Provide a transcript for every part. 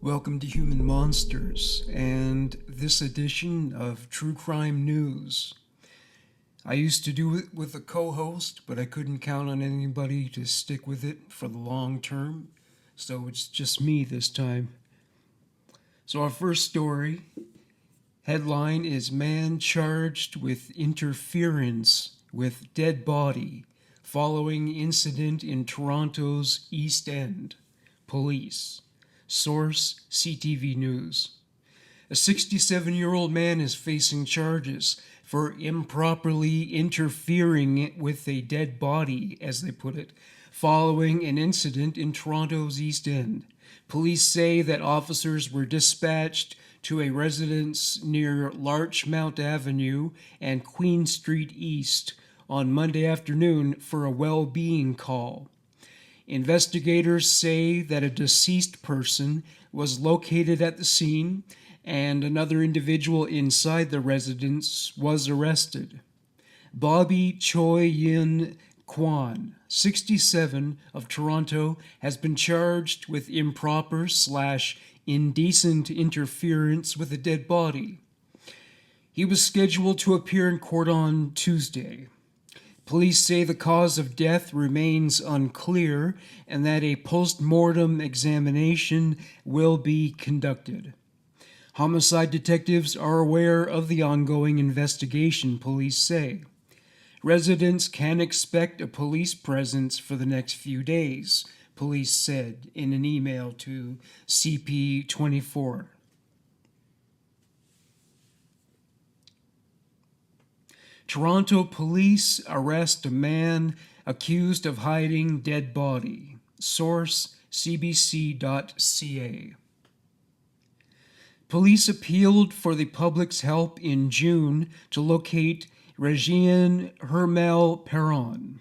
Welcome to Human Monsters and this edition of True Crime News. I used to do it with a co-host, but I couldn't count on anybody to stick with it for the long term, so it's just me this time. So our first story, headline is Man Charged with Interference with Dead Body Following Incident in Toronto's East End. Police. Source, CTV News. A 67-year-old man is facing charges for improperly interfering with a dead body, as they put it, following an incident in Toronto's East End. Police say that officers were dispatched to a residence near Larchmont Avenue and Queen Street East on Monday afternoon for a well-being call. Investigators say that a deceased person was located at the scene and another individual inside the residence was arrested. Bobby Choi Yin Kwan, 67, of Toronto, has been charged with improper/indecent interference with a dead body. He was scheduled to appear in court on Tuesday. Police say the cause of death remains unclear and that a post-mortem examination will be conducted. Homicide detectives are aware of the ongoing investigation, police say. Residents can expect a police presence for the next few days, police said in an email to CP24. Toronto police arrest a man accused of hiding dead body. Source, cbc.ca. Police appealed for the public's help in June to locate Regine Hermel Perron.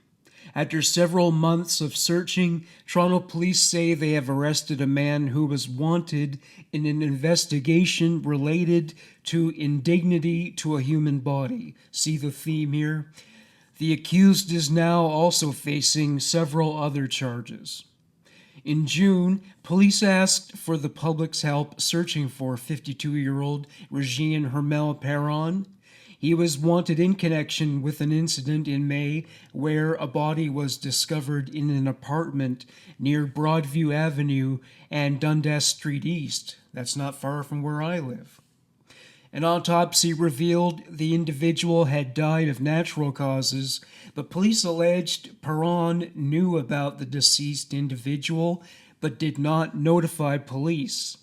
After several months of searching, Toronto police say they have arrested a man who was wanted in an investigation related to indignity to a human body. See the theme here? The accused is now also facing several other charges. In June, police asked for the public's help searching for 52-year-old Regine Hermel Perron. He was wanted in connection with an incident in May where a body was discovered in an apartment near Broadview Avenue and Dundas Street East. That's not far from where I live. An autopsy revealed the individual had died of natural causes, but police alleged Perron knew about the deceased individual but did not notify police.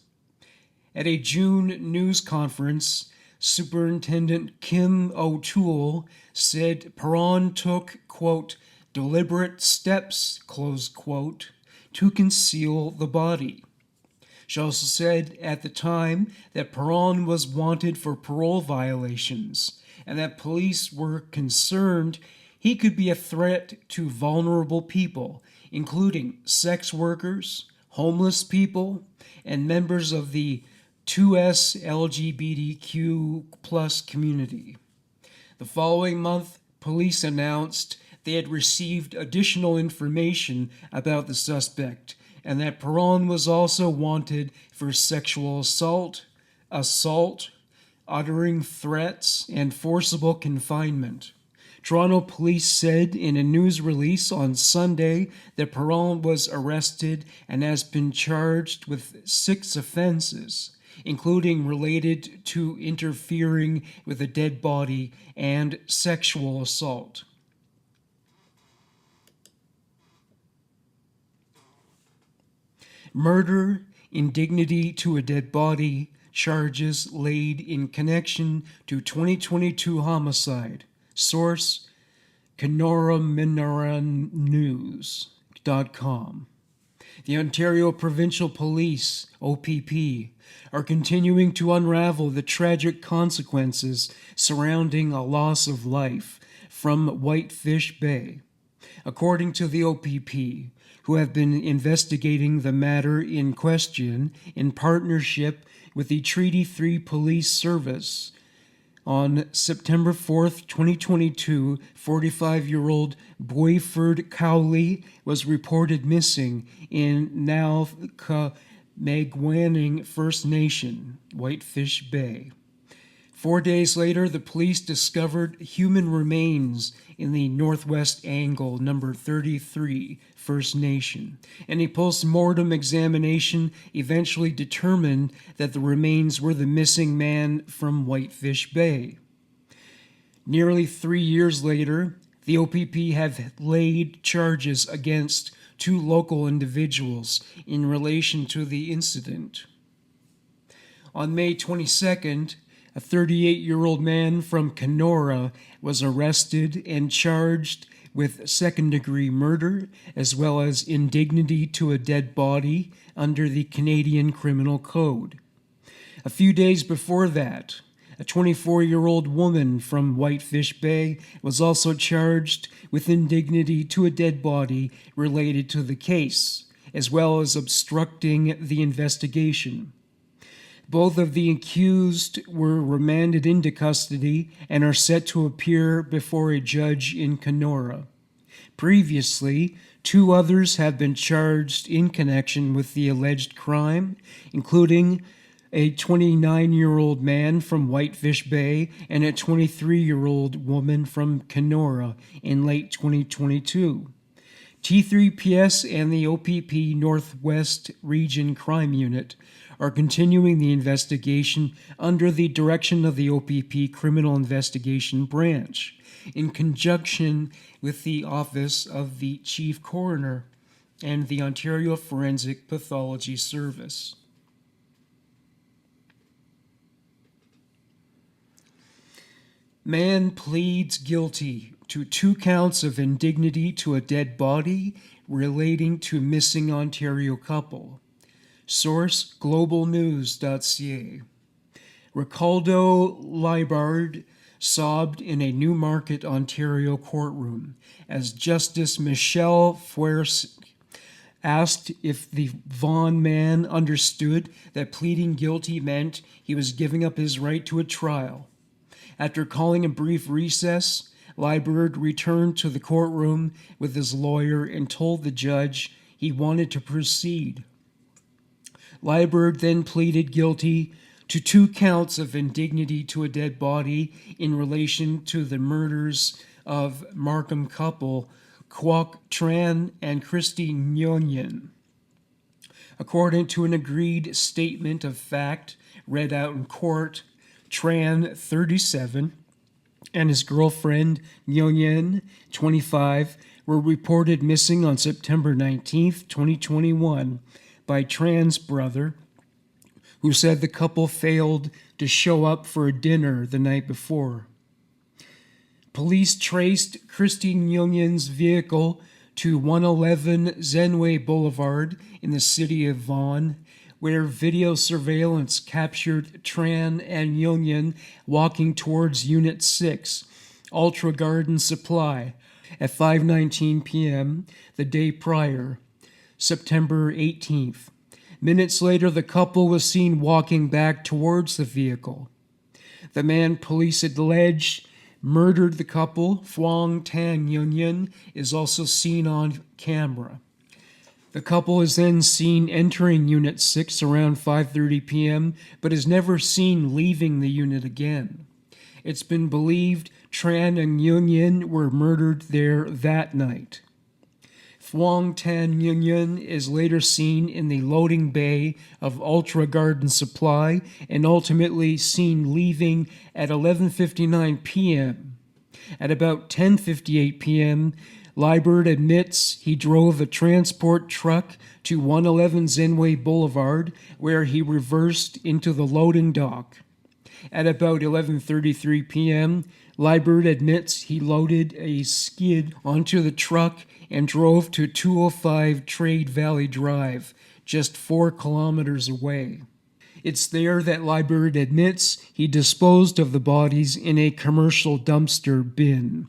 At a June news conference, Superintendent Kim O'Toole said Perron took, quote, deliberate steps, close quote, to conceal the body. She also said at the time that Perron was wanted for parole violations and that police were concerned he could be a threat to vulnerable people, including sex workers, homeless people, and members of the 2S LGBTQ plus community. The following month, police announced they had received additional information about the suspect and that Perron was also wanted for sexual assault, uttering threats, and forcible confinement. Toronto police said in a news release on Sunday that Perron was arrested and has been charged with 6 offenses, including related to interfering with a dead body and sexual assault. Murder, indignity to a dead body, charges laid in connection to 2022 homicide. Source, canoraminaranews.com. The Ontario Provincial Police, OPP, are continuing to unravel the tragic consequences surrounding a loss of life from Whitefish Bay. According to the OPP, who have been investigating the matter in question in partnership with the Treaty 3 Police Service, on September 4th, 2022, 45-year-old Boyford Cowley was reported missing in Magwanning First Nation, Whitefish Bay. 4 days later, the police discovered human remains in the Northwest Angle, number 33, First Nation, and a post-mortem examination eventually determined that the remains were the missing man from Whitefish Bay. Nearly 3 years later, the OPP have laid charges against 2 local individuals in relation to the incident. On May 22nd, a 38-year-old man from Kenora was arrested and charged with second-degree murder as well as indignity to a dead body under the Canadian Criminal Code. A few days before that, a 24-year-old woman from Whitefish Bay was also charged with indignity to a dead body related to the case, as well as obstructing the investigation. Both of the accused were remanded into custody and are set to appear before a judge in Kenora. Previously, 2 others have been charged in connection with the alleged crime, including a 29-year-old man from Whitefish Bay and a 23-year-old woman from Kenora in late 2022. T3PS and the OPP Northwest Region Crime Unit are continuing the investigation under the direction of the OPP Criminal Investigation Branch, in conjunction with the Office of the Chief Coroner and the Ontario Forensic Pathology Service. Man pleads guilty to 2 counts of indignity to a dead body relating to missing Ontario couple. Source: globalnews.ca. Ricaldo Libard sobbed in a Newmarket, Ontario courtroom as Justice Michelle Fuerst asked if the Vaughan man understood that pleading guilty meant he was giving up his right to a trial. After calling a brief recess, Libard returned to the courtroom with his lawyer and told the judge he wanted to proceed. Libard then pleaded guilty to 2 counts of indignity to a dead body in relation to the murders of Markham couple Kwok Tran and Christy Nguyen. According to an agreed statement of fact read out in court, Tran, 37, and his girlfriend Nguyen, 25, were reported missing on September 19, 2021, by Tran's brother, who said the couple failed to show up for a dinner the night before. Police traced Christy Nguyen's vehicle to 111 Zenway Boulevard in the city of Vaughan, where video surveillance captured Tran and Nguyen walking towards Unit 6, Ultra Garden Supply, at 5:19 p.m. the day prior, September 18th. Minutes later, the couple was seen walking back towards the vehicle. The man police alleged murdered the couple, Phuong Tan Nguyen, is also seen on camera. The couple is then seen entering Unit 6 around 5:30 p.m., but is never seen leaving the unit again. It's been believed Tran and Nguyen were murdered there that night. Phuong Tan Nguyen is later seen in the loading bay of Ultra Garden Supply and ultimately seen leaving at 11:59 p.m. At about 10:58 p.m., Libard admits he drove a transport truck to 111 Zenway Boulevard, where he reversed into the loading dock. At about 11:33 p.m., Libard admits he loaded a skid onto the truck and drove to 205 Trade Valley Drive, just 4 kilometers away. It's there that Libard admits he disposed of the bodies in a commercial dumpster bin.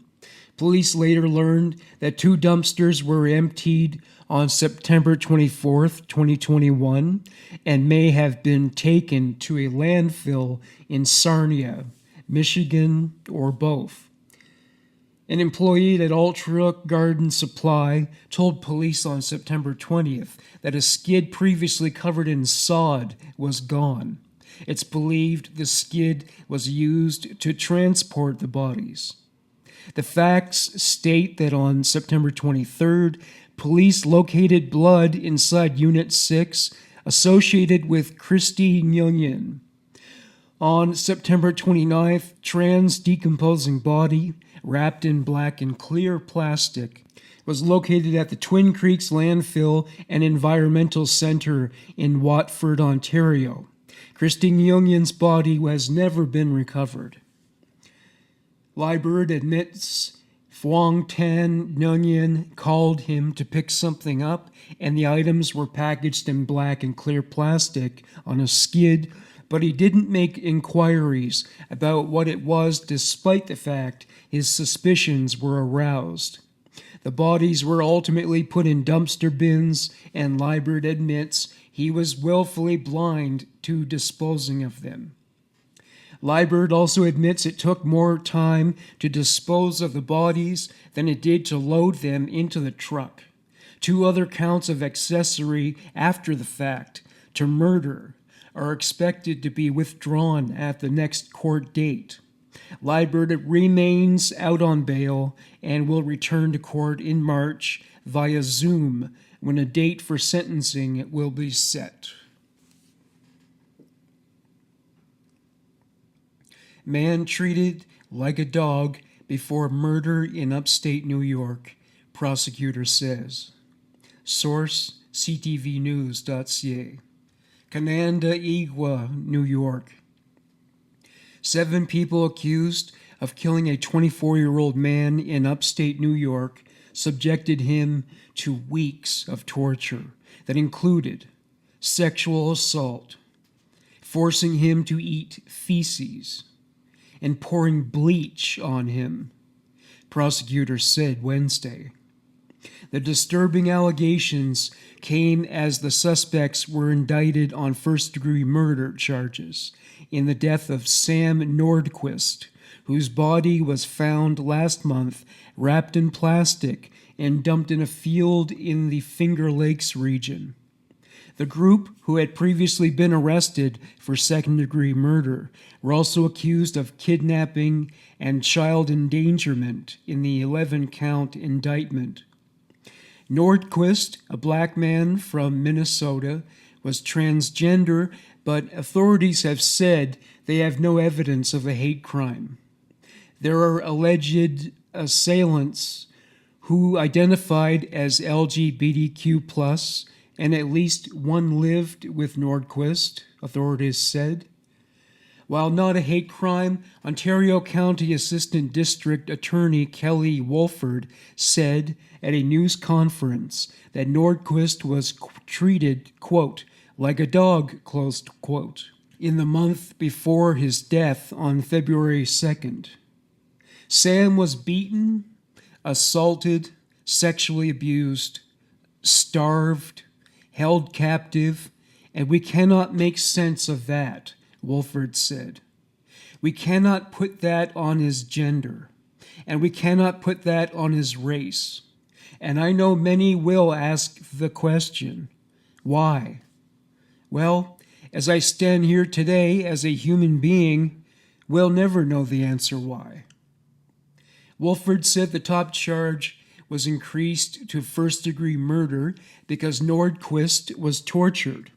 Police later learned that 2 dumpsters were emptied on September 24, 2021, and may have been taken to a landfill in Sarnia, Michigan, or both. An employee at Ultra Garden Supply told police on September 20th that a skid previously covered in sod was gone. It's believed the skid was used to transport the bodies. The facts state that on September 23rd, police located blood inside Unit 6 associated with Christy Nguyen. On September 29th, Tran's decomposing body, wrapped in black and clear plastic, was located at the Twin Creeks Landfill and Environmental Center in Watford, Ontario. Christy Nguyen's body has never been recovered. Liebert admits Phuong Tan Nguyen called him to pick something up, and the items were packaged in black and clear plastic on a skid, but he didn't make inquiries about what it was despite the fact his suspicions were aroused. The bodies were ultimately put in dumpster bins, and Liebert admits he was willfully blind to disposing of them. Liebert also admits it took more time to dispose of the bodies than it did to load them into the truck. 2 other counts of accessory after the fact to murder are expected to be withdrawn at the next court date. Liebert remains out on bail and will return to court in March via Zoom when a date for sentencing will be set. Man treated like a dog before murder in upstate New York, prosecutor says. Source, ctvnews.ca. Canandaigua, New York. 7 people accused of killing a 24-year-old man in upstate New York subjected him to weeks of torture that included sexual assault, forcing him to eat feces, and pouring bleach on him, prosecutors said Wednesday. The disturbing allegations came as the suspects were indicted on first-degree murder charges in the death of Sam Nordquist, whose body was found last month wrapped in plastic and dumped in a field in the Finger Lakes region. The group, who had previously been arrested for second-degree murder, were also accused of kidnapping and child endangerment in the 11-count indictment. Nordquist, a black man from Minnesota, was transgender, but authorities have said they have no evidence of a hate crime. There are alleged assailants who identified as LGBTQ+, and at least one lived with Nordquist, authorities said. While not a hate crime, Ontario County Assistant District Attorney Kelly Wolford said at a news conference that Nordquist was treated, quote, like a dog, closed quote, in the month before his death on February 2nd. Sam was beaten, assaulted, sexually abused, starved, held captive, and we cannot make sense of that, Wolford said. We cannot put that on his gender, and we cannot put that on his race. And I know many will ask the question, why? Well, as I stand here today as a human being, we'll never know the answer why. Wolford said the top charge was increased to first-degree murder because Nordquist was tortured.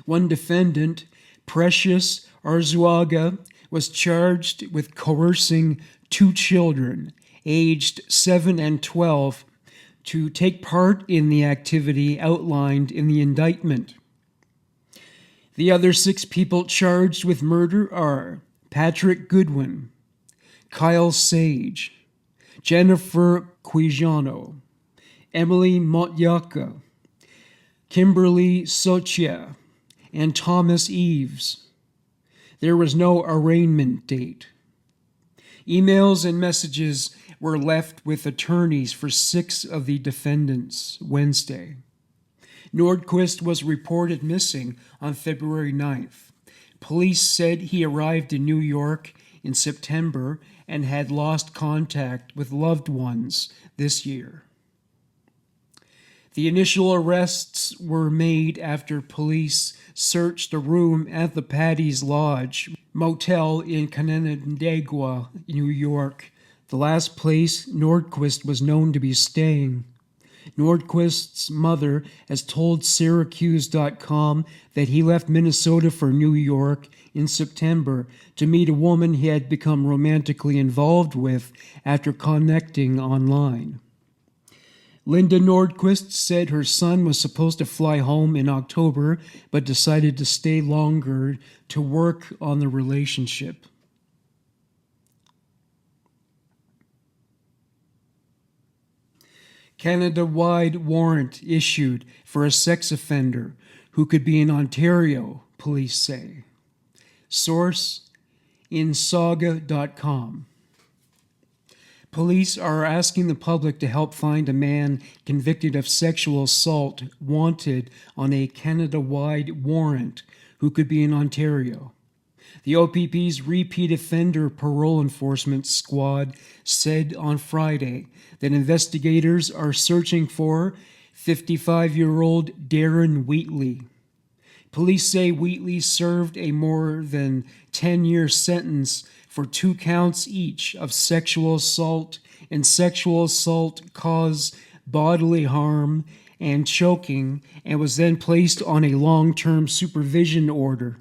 One defendant, Precious Arzuaga, was charged with coercing 2 children, aged 7 and 12, to take part in the activity outlined in the indictment. The other 6 people charged with murder are Patrick Goodwin, Kyle Sage, Jennifer Quijano, Emily Motyaka, Kimberly Sochia, and Thomas Eves. There was no arraignment date. Emails and messages were left with attorneys for 6 of the defendants Wednesday. Nordquist was reported missing on February 9th. Police said he arrived in New York in September and had lost contact with loved ones this year. The initial arrests were made after police searched a room at the Paddy's Lodge motel in Canandaigua, New York, the last place Nordquist was known to be staying. Nordquist's mother has told Syracuse.com that he left Minnesota for New York in September to meet a woman he had become romantically involved with after connecting online. Linda Nordquist said her son was supposed to fly home in October, but decided to stay longer to work on the relationship. Canada-wide warrant issued for a sex offender who could be in Ontario, police say. Source: insaga.com. Police are asking the public to help find a man convicted of sexual assault wanted on a Canada-wide warrant who could be in Ontario. The OPP's Repeat Offender Parole Enforcement Squad said on Friday that investigators are searching for 55-year-old Darren Wheatley. Police say Wheatley served a more than 10-year sentence for 2 counts each of sexual assault and sexual assault cause bodily harm and choking, and was then placed on a long-term supervision order.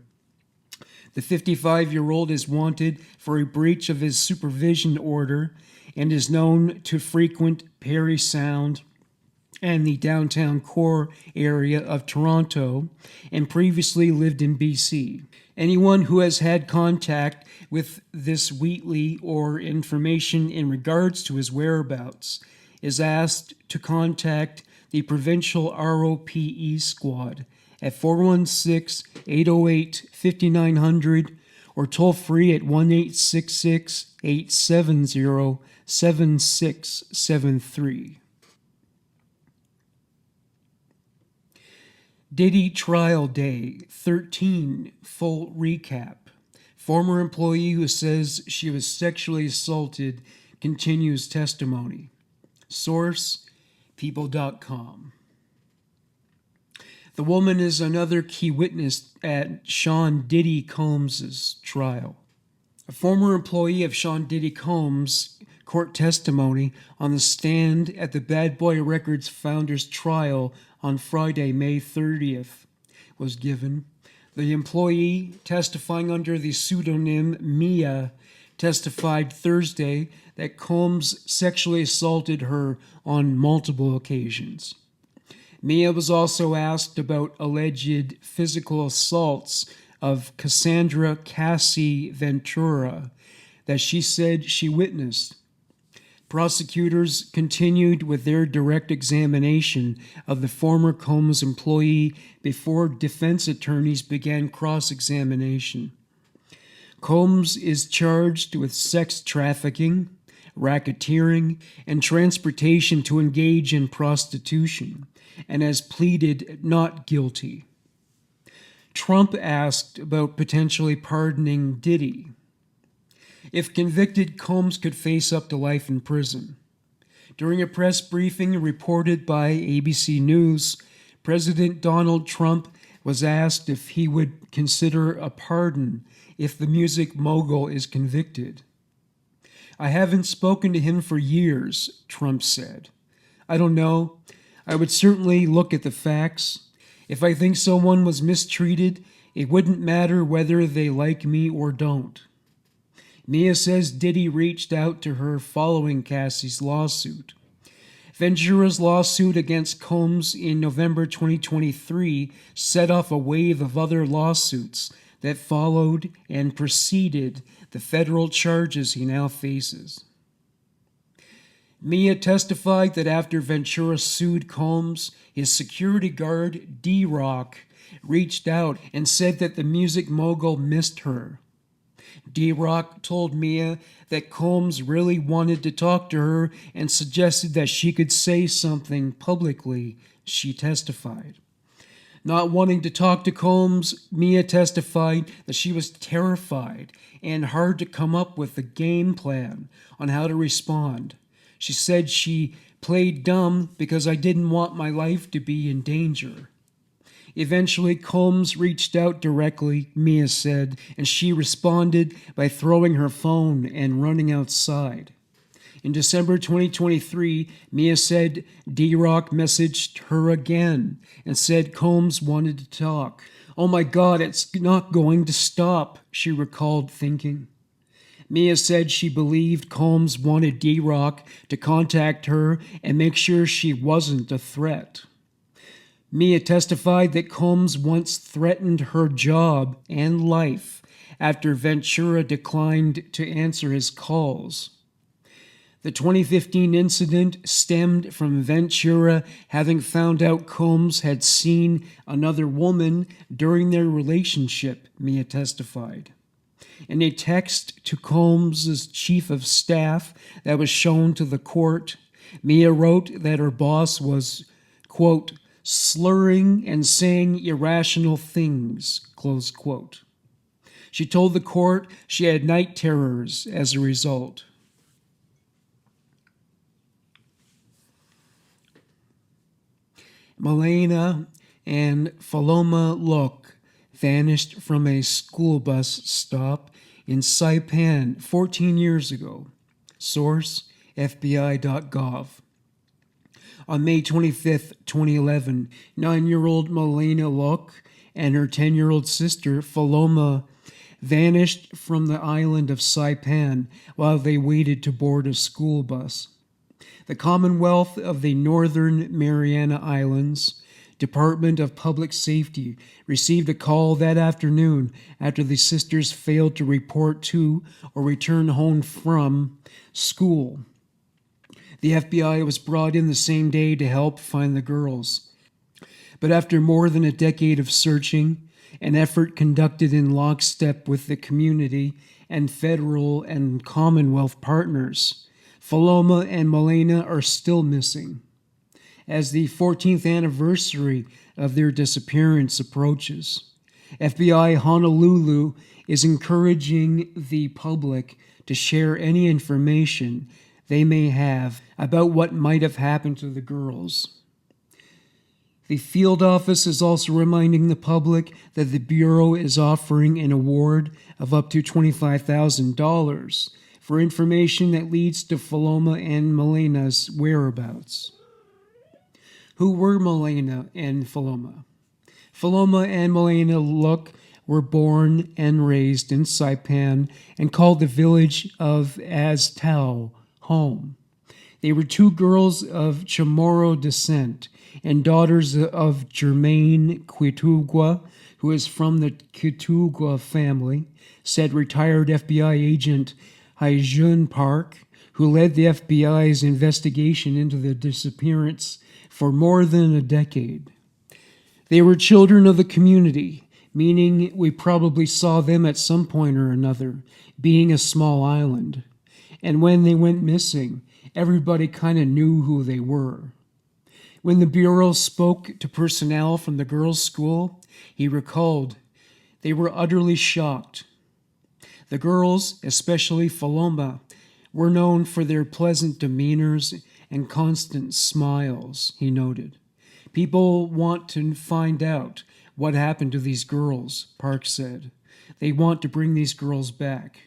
The 55-year-old is wanted for a breach of his supervision order and is known to frequent Parry Sound and the downtown core area of Toronto, and previously lived in BC. Anyone who has had contact with this Wheatley or information in regards to his whereabouts is asked to contact the provincial ROPE squad at 416-808-5900 or toll free at 1-866-870-7673. Diddy trial day 13 full recap. Former employee who says she was sexually assaulted continues testimony. Source: people.com. The woman is another key witness at Sean Diddy Combs' trial. A former employee of Sean Diddy Combs' court testimony on the stand at the Bad Boy Records founder's trial on Friday, May 30th, was given. The employee, testifying under the pseudonym Mia, testified Thursday that Combs sexually assaulted her on multiple occasions. Mia was also asked about alleged physical assaults of Cassandra Cassie Ventura that she said she witnessed. Prosecutors continued with their direct examination of the former Combs employee before defense attorneys began cross-examination. Combs is charged with sex trafficking, racketeering, and transportation to engage in prostitution, and has pleaded not guilty. Trump asked about potentially pardoning Diddy. If convicted, Combs could face up to life in prison. During a press briefing reported by ABC News, President Donald Trump was asked if he would consider a pardon if the music mogul is convicted. "I haven't spoken to him for years," Trump said. "I don't know. I would certainly look at the facts. If I think someone was mistreated, it wouldn't matter whether they like me or don't." Mia says Diddy reached out to her following Cassie's lawsuit. Ventura's lawsuit against Combs in November 2023 set off a wave of other lawsuits that followed and preceded the federal charges he now faces. Mia testified that after Ventura sued Combs, his security guard, D-Rock, reached out and said that the music mogul missed her. D-Rock told Mia that Combs really wanted to talk to her and suggested that she could say something publicly, she testified. Not wanting to talk to Combs, Mia testified that she was terrified and hard to come up with a game plan on how to respond. She said she played dumb because I didn't want my life to be in danger. Eventually, Combs reached out directly, Mia said, and she responded by throwing her phone and running outside. In December 2023, Mia said D-Rock messaged her again and said Combs wanted to talk. "Oh my God, it's not going to stop," she recalled thinking. Mia said she believed Combs wanted D-Rock to contact her and make sure she wasn't a threat. Mia testified that Combs once threatened her job and life after Ventura declined to answer his calls. The 2015 incident stemmed from Ventura having found out Combs had seen another woman during their relationship, Mia testified. In a text to Combs' chief of staff that was shown to the court, Mia wrote that her boss was, quote, slurring and saying irrational things, close quote. She told the court she had night terrors as a result. Malena and Paloma Locke vanished from a school bus stop in Saipan 14 years ago. Source, FBI.gov. On May 25, 2011, 9-year-old Malena Locke and her 10-year-old sister, Paloma, vanished from the island of Saipan while they waited to board a school bus. The Commonwealth of the Northern Mariana Islands Department of Public Safety received a call that afternoon after the sisters failed to report to or return home from school. The FBI was brought in the same day to help find the girls. But after more than a decade of searching, an effort conducted in lockstep with the community and federal and Commonwealth partners, Paloma and Malena are still missing. As the 14th anniversary of their disappearance approaches, FBI Honolulu is encouraging the public to share any information they may have about what might have happened to the girls. The field office is also reminding the public that the Bureau is offering an award of up to $25,000 for information that leads to Paloma and Malena's whereabouts. Who were Malena and Paloma? Paloma and Malena Locke were born and raised in Saipan and called the village of Aztao home. They were two girls of Chamorro descent and daughters of Germain Quitugua, who is from the Quitugua family, said retired FBI agent Haitian Park, who led the FBI's investigation into the disappearance for more than a decade. They were children of the community, meaning we probably saw them at some point or another, being a small island. And when they went missing, everybody kind of knew who they were. When the Bureau spoke to personnel from the girls' school, he recalled, they were utterly shocked. The girls, especially Paloma, were known for their pleasant demeanors and constant smiles, he noted. People want to find out what happened to these girls, Park said. They want to bring these girls back.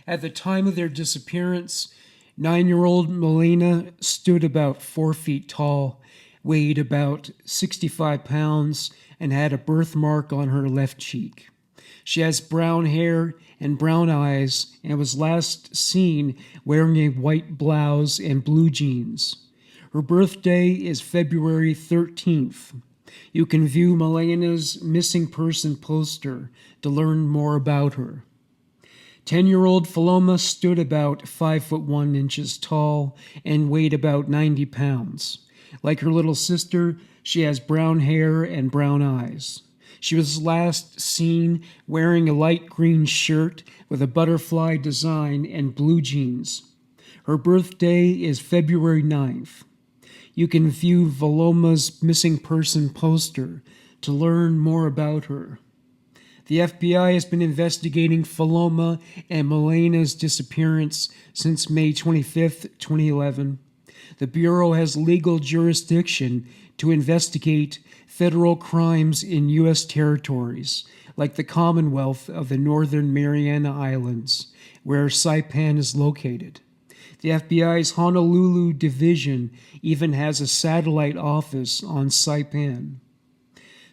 At the time of their disappearance, 9-year-old Malena stood about 4 feet tall, weighed about 65 pounds, and had a birthmark on her left cheek. She has brown hair and brown eyes and was last seen wearing a white blouse and blue jeans. Her birthday is February 13th. You can view Malena's missing person poster to learn more about her. 10-year-old Paloma stood about 5 foot 1 inches tall and weighed about 90 pounds. Like her little sister, she has brown hair and brown eyes. She was last seen wearing a light green shirt with a butterfly design and blue jeans. Her birthday is February 9th. You can view Valoma's missing person poster to learn more about her. The FBI has been investigating Faloma and Melena's disappearance since May 25, 2011. The Bureau has legal jurisdiction to investigate federal crimes in U.S. territories, like the Commonwealth of the Northern Mariana Islands, where Saipan is located. The FBI's Honolulu division even has a satellite office on Saipan.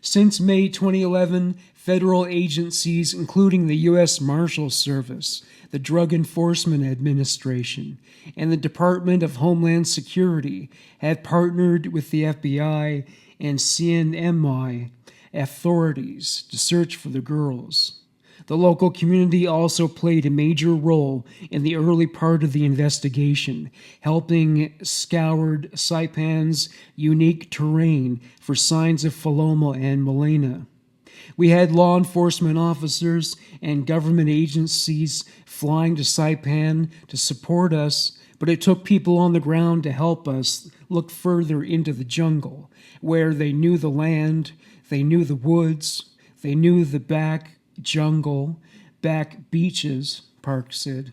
Since May 2011, federal agencies, including the U.S. Marshal Service, the Drug Enforcement Administration, and the Department of Homeland Security, have partnered with the FBI and CNMI authorities to search for the girls. The local community also played a major role in the early part of the investigation, helping scour Saipan's unique terrain for signs of Faloma and Melena. We had law enforcement officers and government agencies flying to Saipan to support us, but it took people on the ground to help us look further into the jungle, where they knew the land, they knew the woods, they knew the back jungle, back beaches, Park said.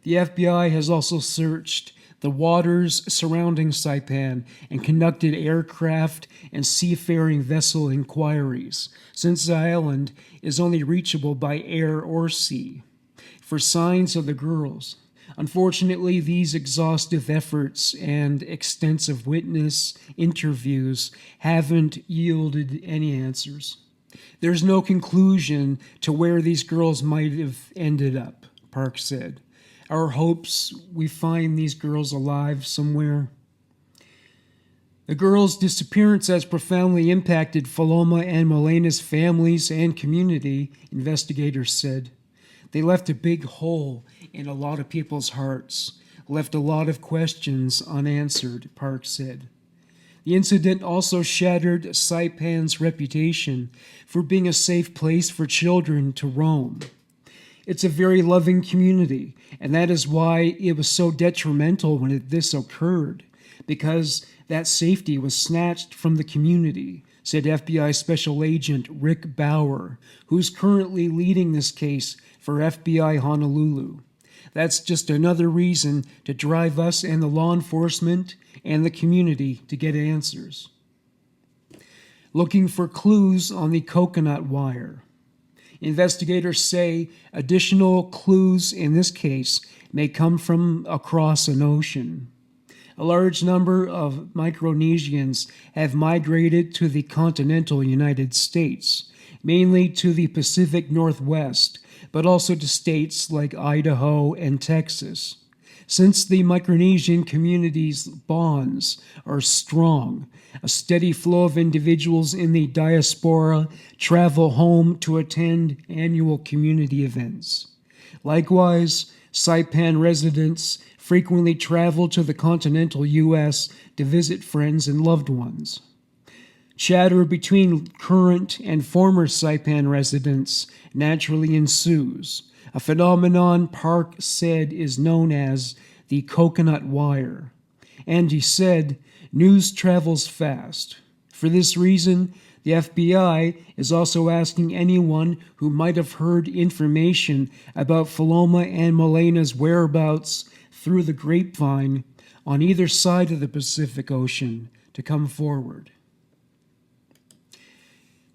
The FBI has also searched the waters surrounding Saipan and conducted aircraft and seafaring vessel inquiries, since the island is only reachable by air or sea, for signs of the girls. Unfortunately, these exhaustive efforts and extensive witness interviews haven't yielded any answers. There's no conclusion to where these girls might have ended up, Park said. Our hopes we find these girls alive somewhere. The girls' disappearance has profoundly impacted Faloma and Melena's families and community, investigators said. They left a big hole in a lot of people's hearts, left a lot of questions unanswered, Park said. The incident also shattered Saipan's reputation for being a safe place for children to roam. It's a very loving community, and that is why it was so detrimental when this occurred, because that safety was snatched from the community, said FBI Special Agent Rick Bauer, who's currently leading this case for FBI Honolulu. That's just another reason to drive us and the law enforcement and the community to get answers. Looking for clues on the coconut wire. Investigators say additional clues in this case may come from across an ocean. A large number of Micronesians have migrated to the continental United States, mainly to the Pacific Northwest, but also to states like Idaho and Texas. Since the Micronesian community's bonds are strong, a steady flow of individuals in the diaspora travel home to attend annual community events. Likewise, Saipan residents frequently travel to the continental U.S. to visit friends and loved ones. Chatter between current and former Saipan residents naturally ensues, a phenomenon Park said is known as the coconut wire. And he said, news travels fast. For this reason, the FBI is also asking anyone who might have heard information about Faloma and Melena's whereabouts through the grapevine on either side of the Pacific Ocean to come forward.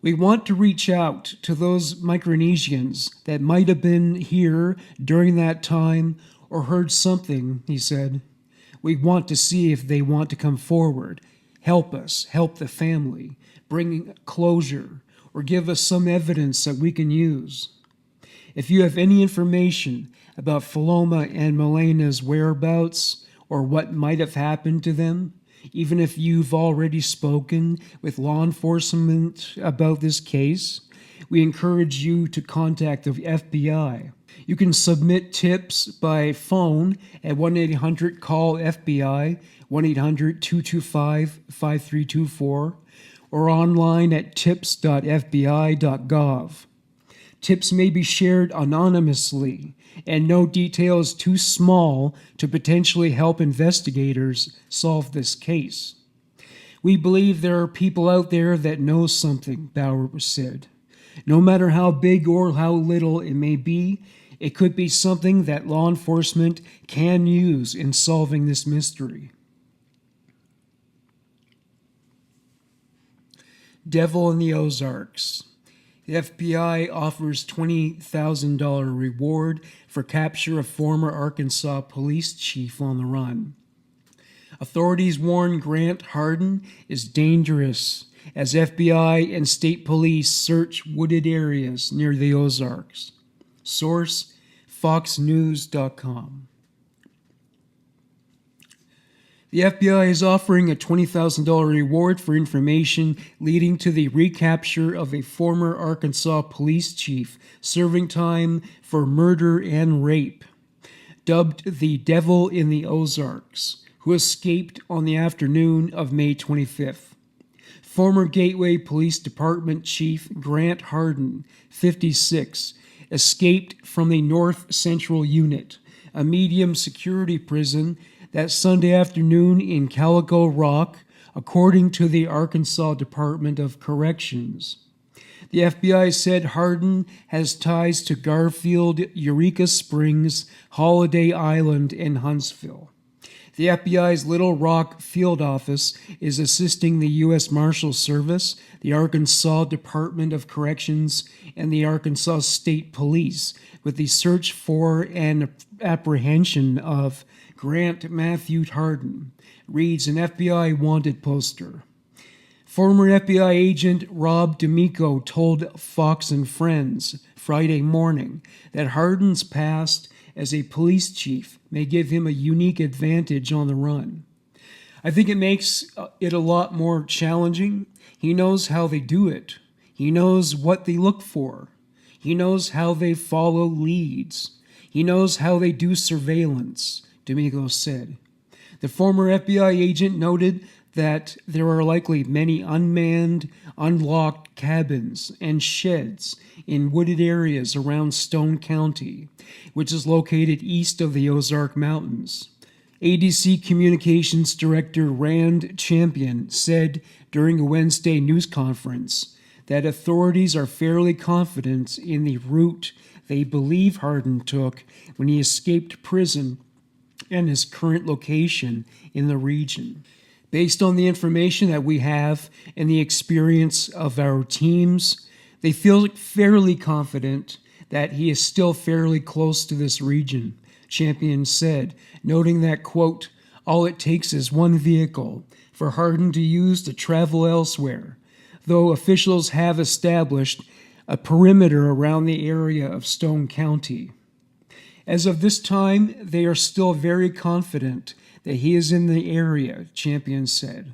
We want to reach out to those Micronesians that might have been here during that time or heard something, he said. We want to see if they want to come forward, help us, help the family, bring closure, or give us some evidence that we can use. If you have any information about Faloma and Melena's whereabouts or what might have happened to them, even if you've already spoken with law enforcement about this case, we encourage you to contact the FBI. You can submit tips by phone at 1-800-CALL-FBI, 1-800-225-5324, or online at tips.fbi.gov. Tips may be shared anonymously, and no detail is too small to potentially help investigators solve this case. We believe there are people out there that know something, Bauer said. No matter how big or how little it may be, it could be something that law enforcement can use in solving this mystery. Devil in the Ozarks. The FBI offers $20,000 reward for capture of former Arkansas police chief on the run. Authorities warn Grant Hardin is dangerous as FBI and state police search wooded areas near the Ozarks. Source, foxnews.com. The FBI is offering a $20,000 reward for information leading to the recapture of a former Arkansas police chief serving time for murder and rape, dubbed the Devil in the Ozarks, who escaped on the afternoon of May 25th. Former Gateway Police Department Chief Grant Hardin, 56, escaped from the North Central Unit, a medium security prison that Sunday afternoon in Calico Rock, according to the Arkansas Department of Corrections. The FBI said Hardin has ties to Garfield, Eureka Springs, Holiday Island, and Huntsville. The FBI's Little Rock field office is assisting the U.S. Marshal Service, the Arkansas Department of Corrections, and the Arkansas State Police with the search for and apprehension of Grant Matthew Hardin, reads an FBI wanted poster. Former FBI agent Rob D'Amico told Fox and Friends Friday morning that Hardin's past as a police chief may give him a unique advantage on the run. I think it makes it a lot more challenging. He knows how they do it. He knows what they look for. He knows how they follow leads. He knows how they do surveillance, D'Amico said. The former FBI agent noted that there are likely many unmanned, unlocked cabins and sheds in wooded areas around Stone County, which is located east of the Ozark Mountains. ADC Communications Director Rand Champion said during a Wednesday news conference that authorities are fairly confident in the route they believe Hardin took when he escaped prison and his current location in the region. Based on the information that we have and the experience of our teams, they feel fairly confident that he is still fairly close to this region, Champion said, noting that, quote, all it takes is one vehicle for Hardin to use to travel elsewhere, though officials have established a perimeter around the area of Stone County. As of this time, they are still very confident that he is in the area, Champion said.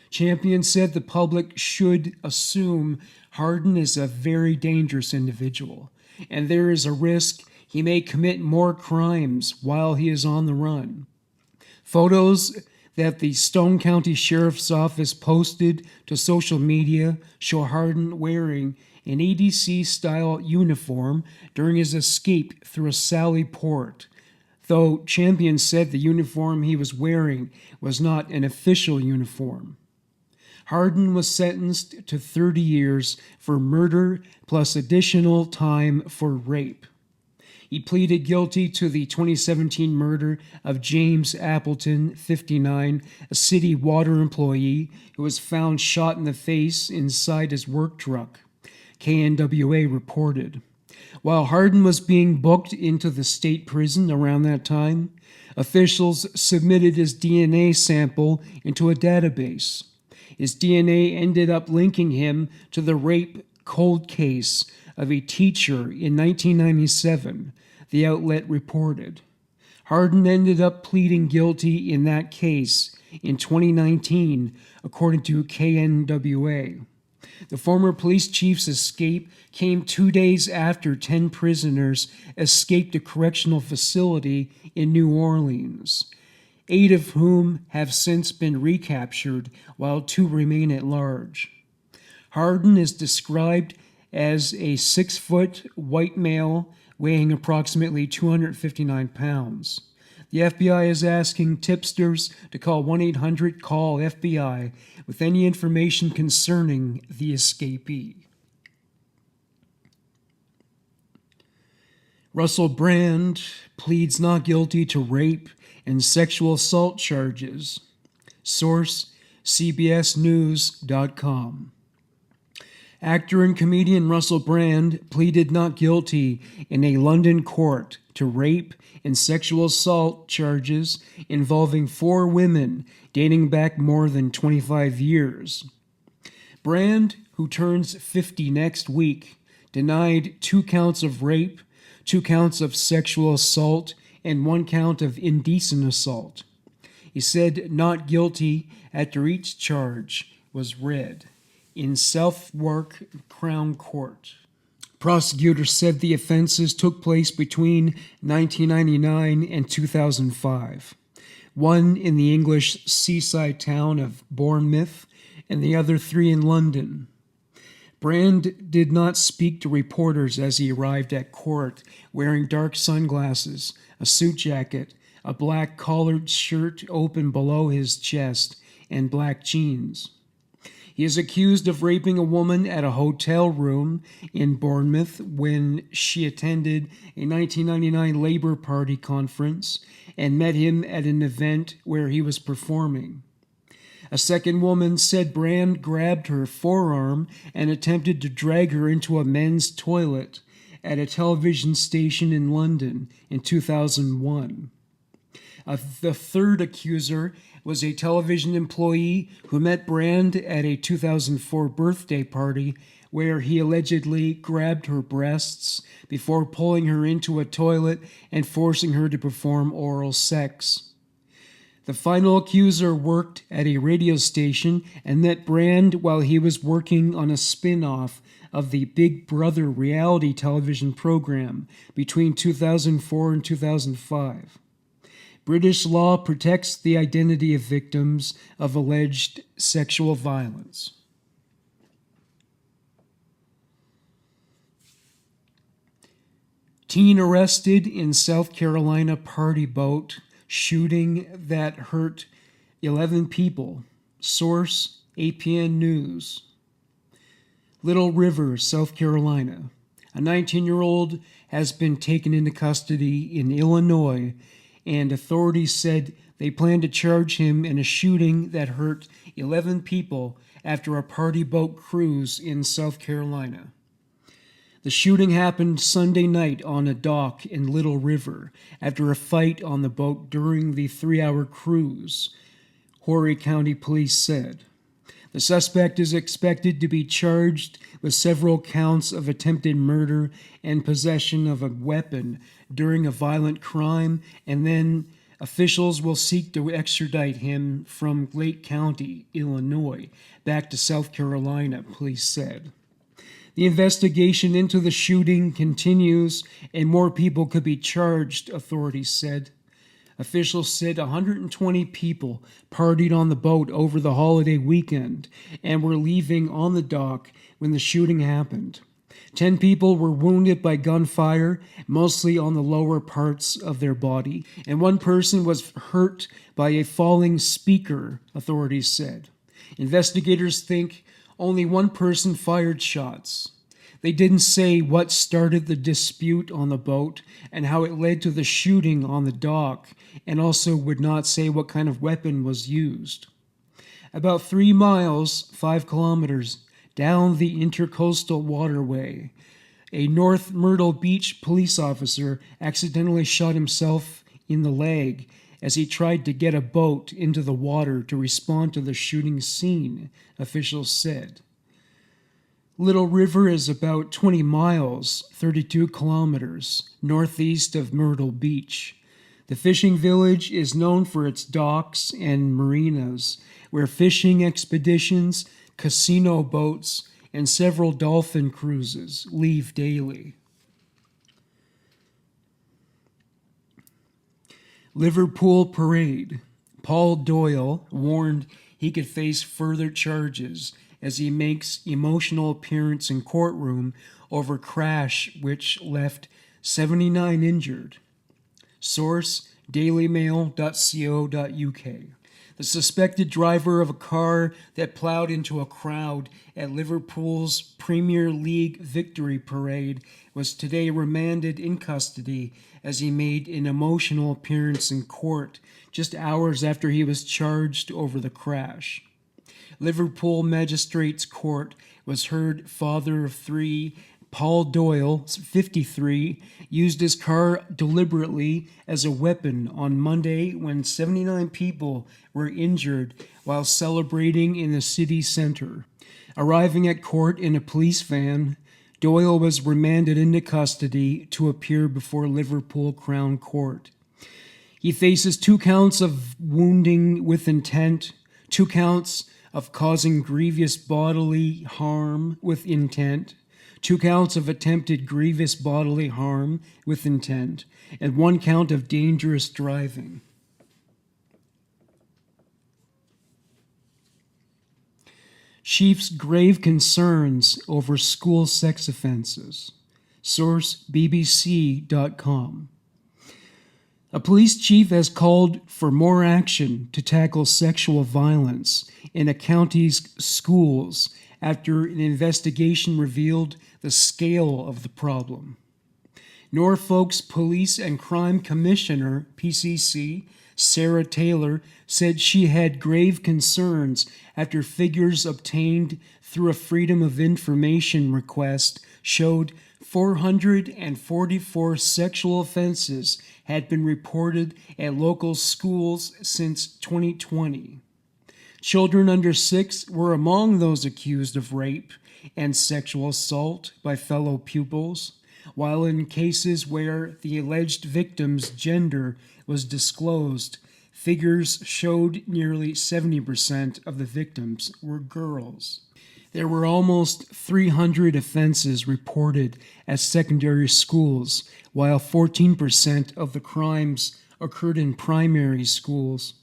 Champion said the public should assume Hardin is a very dangerous individual, and there is a risk he may commit more crimes while he is on the run. Photos that the Stone County Sheriff's Office posted to social media show Hardin wearing an ADC-style uniform during his escape through a Sally Port, though Champion said the uniform he was wearing was not an official uniform. Hardin was sentenced to 30 years for murder plus additional time for rape. He pleaded guilty to the 2017 murder of James Appleton, 59, a city water employee who was found shot in the face inside his work truck, KNWA reported. While Hardin was being booked into the state prison around that time, officials submitted his DNA sample into a database. His DNA ended up linking him to the rape cold case of a teacher in 1997, the outlet reported. Hardin ended up pleading guilty in that case in 2019, according to KNWA. The former police chief's escape came 2 days after 10 prisoners escaped a correctional facility in New Orleans, 8 of whom have since been recaptured, while 2 remain at large. Hardin is described as a 6-foot white male weighing approximately 259 pounds. The FBI is asking tipsters to call 1-800-CALL-FBI with any information concerning the escapee. Russell Brand pleads not guilty to rape and sexual assault charges. Source, CBSNews.com. Actor and comedian Russell Brand pleaded not guilty in a London court to rape and sexual assault charges involving 4 women dating back more than 25 years. Brand, who turns 50 next week, denied 2 counts of rape, 2 counts of sexual assault, and 1 count of indecent assault. He said not guilty after each charge was read in Southwark Crown Court. Prosecutors said the offenses took place between 1999 and 2005, one in the English seaside town of Bournemouth and the other 3 in London. Brand did not speak to reporters as he arrived at court, wearing dark sunglasses, a suit jacket, a black collared shirt open below his chest, and black jeans. He is accused of raping a woman at a hotel room in Bournemouth when she attended a 1999 Labour Party conference and met him at an event where he was performing. A second woman said Brand grabbed her forearm and attempted to drag her into a men's toilet at a television station in London in 2001. The third accuser was a television employee who met Brand at a 2004 birthday party where he allegedly grabbed her breasts before pulling her into a toilet and forcing her to perform oral sex. The final accuser worked at a radio station and met Brand while he was working on a spin-off of the Big Brother reality television program between 2004 and 2005. British law protects the identity of victims of alleged sexual violence. Teen arrested in South Carolina party boat shooting that hurt 11 people. Source, APN News. Little River, South Carolina. A 19-year-old has been taken into custody in Illinois, and authorities said they plan to charge him in a shooting that hurt 11 people after a party boat cruise in South Carolina. The shooting happened Sunday night on a dock in Little River after a fight on the boat during the 3-hour cruise, Horry County Police said. The suspect is expected to be charged with several counts of attempted murder and possession of a weapon during a violent crime, and then officials will seek to extradite him from Lake County, Illinois, back to South Carolina, police said. The investigation into the shooting continues, and more people could be charged, authorities said. Officials said 120 people partied on the boat over the holiday weekend and were leaving on the dock when the shooting happened. 10 people were wounded by gunfire, mostly on the lower parts of their body, and 1 person was hurt by a falling speaker, authorities said. Investigators think only 1 person fired shots. They didn't say what started the dispute on the boat and how it led to the shooting on the dock, and also would not say what kind of weapon was used. About 3 miles, 5 kilometers, down the intercoastal waterway, a North Myrtle Beach police officer accidentally shot himself in the leg as he tried to get a boat into the water to respond to the shooting scene, officials said. Little River is about 20 miles, 32 kilometers, northeast of Myrtle Beach. The fishing village is known for its docks and marinas, where fishing expeditions, casino boats, and several dolphin cruises leave daily. Liverpool parade. Paul Doyle warned he could face further charges as he makes emotional appearance in courtroom over crash which left 79 injured. Source, dailymail.co.uk. The suspected driver of a car that plowed into a crowd at Liverpool's Premier League victory parade was today remanded in custody as he made an emotional appearance in court just hours after he was charged over the crash. Liverpool Magistrates Court was heard father of three, Paul Doyle, 53, used his car deliberately as a weapon on Monday when 79 people were injured while celebrating in the city center. Arriving at court in a police van, Doyle was remanded into custody to appear before Liverpool Crown Court. He faces 2 counts of wounding with intent, 2 counts of causing grievous bodily harm with intent, 2 counts of attempted grievous bodily harm with intent, and 1 count of dangerous driving. Chief's grave concerns over school sex offenses. Source BBC.com. A police chief has called for more action to tackle sexual violence in a county's schools after an investigation revealed the scale of the problem. Norfolk's Police and Crime Commissioner, PCC, Sarah Taylor, said she had grave concerns after figures obtained through a Freedom of Information request showed 444 sexual offenses had been reported at local schools since 2020. Children under 6 were among those accused of rape and sexual assault by fellow pupils, while in cases where the alleged victim's gender was disclosed, figures showed nearly 70% of the victims were girls. There were almost 300 offenses reported at secondary schools, while 14% of the crimes occurred in primary schools.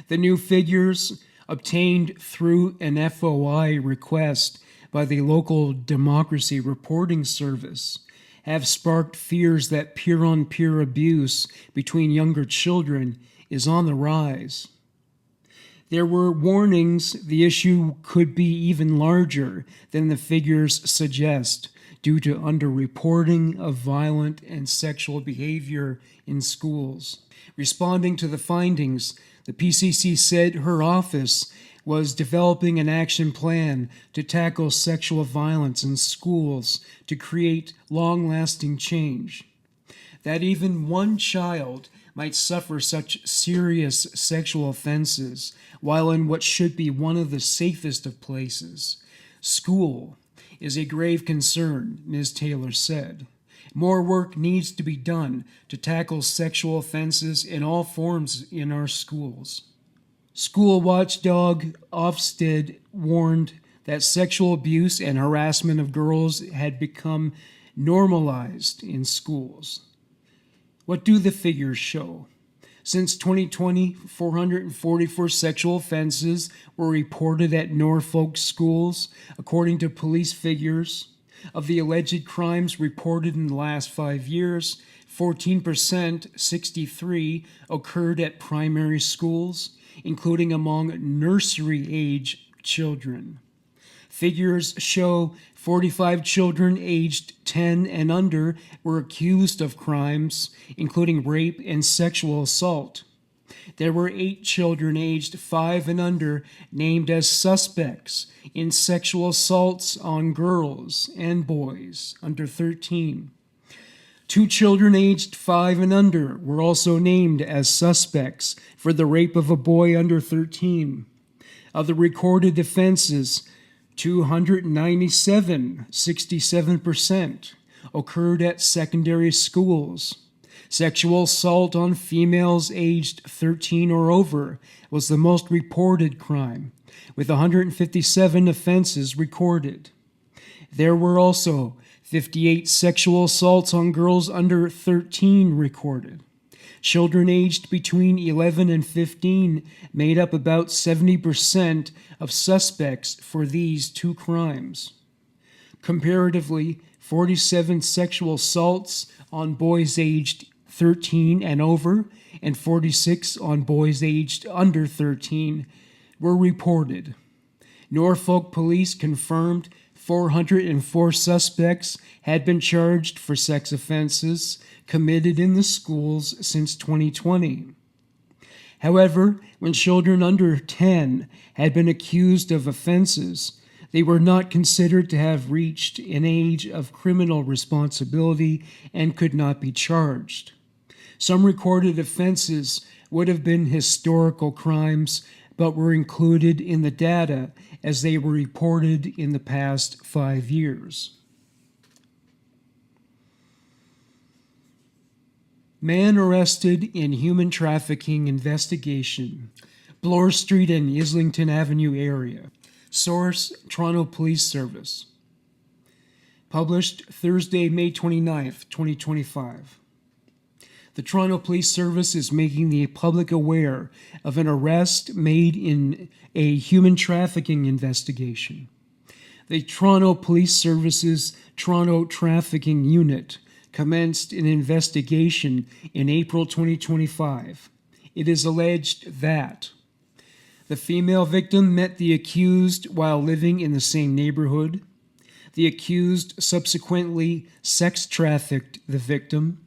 The new figures, obtained through an FOI request by the local Democracy Reporting Service, have sparked fears that peer-on-peer abuse between younger children is on the rise. There were warnings the issue could be even larger than the figures suggest due to underreporting of violent and sexual behavior in schools. Responding to the findings, the PCC said her office was developing an action plan to tackle sexual violence in schools to create long-lasting change. That even one child might suffer such serious sexual offenses while in what should be one of the safest of places, school, is a grave concern, Ms. Taylor said. More work needs to be done to tackle sexual offenses in all forms in our schools. School watchdog Ofsted warned that sexual abuse and harassment of girls had become normalized in schools. What do the figures show? Since 2020, 444 sexual offenses were reported at Norfolk schools, according to police figures. Of the alleged crimes reported in the last 5 years, 14%, 63, occurred at primary schools, including among nursery-age children. Figures show 45 children aged 10 and under were accused of crimes, including rape and sexual assault. There were 8 children aged 5 and under named as suspects in sexual assaults on girls and boys under 13. 2 children aged 5 and under were also named as suspects for the rape of a boy under 13. Of the recorded offenses, 297, 67%, occurred at secondary schools. Sexual assault on females aged 13 or over was the most reported crime, with 157 offenses recorded. There were also 58 sexual assaults on girls under 13 recorded. Children aged between 11 and 15 made up about 70% of suspects for these 2 crimes. Comparatively, 47 sexual assaults on boys aged 13 and over and 46 on boys aged under 13 were reported. Norfolk police confirmed 404 suspects had been charged for sex offenses committed in the schools since 2020. However, when children under 10 had been accused of offenses, they were not considered to have reached an age of criminal responsibility and could not be charged. Some recorded offenses would have been historical crimes, but were included in the data as they were reported in the past 5 years. Man arrested in human trafficking investigation, Bloor Street and Islington Avenue area. Source, Toronto Police Service. Published Thursday, May 29th, 2025. The Toronto Police Service is making the public aware of an arrest made in a human trafficking investigation. The Toronto Police Service's Toronto Trafficking Unit commenced an investigation in April 2025. It is alleged that the female victim met the accused while living in the same neighborhood. The accused subsequently sex trafficked the victim.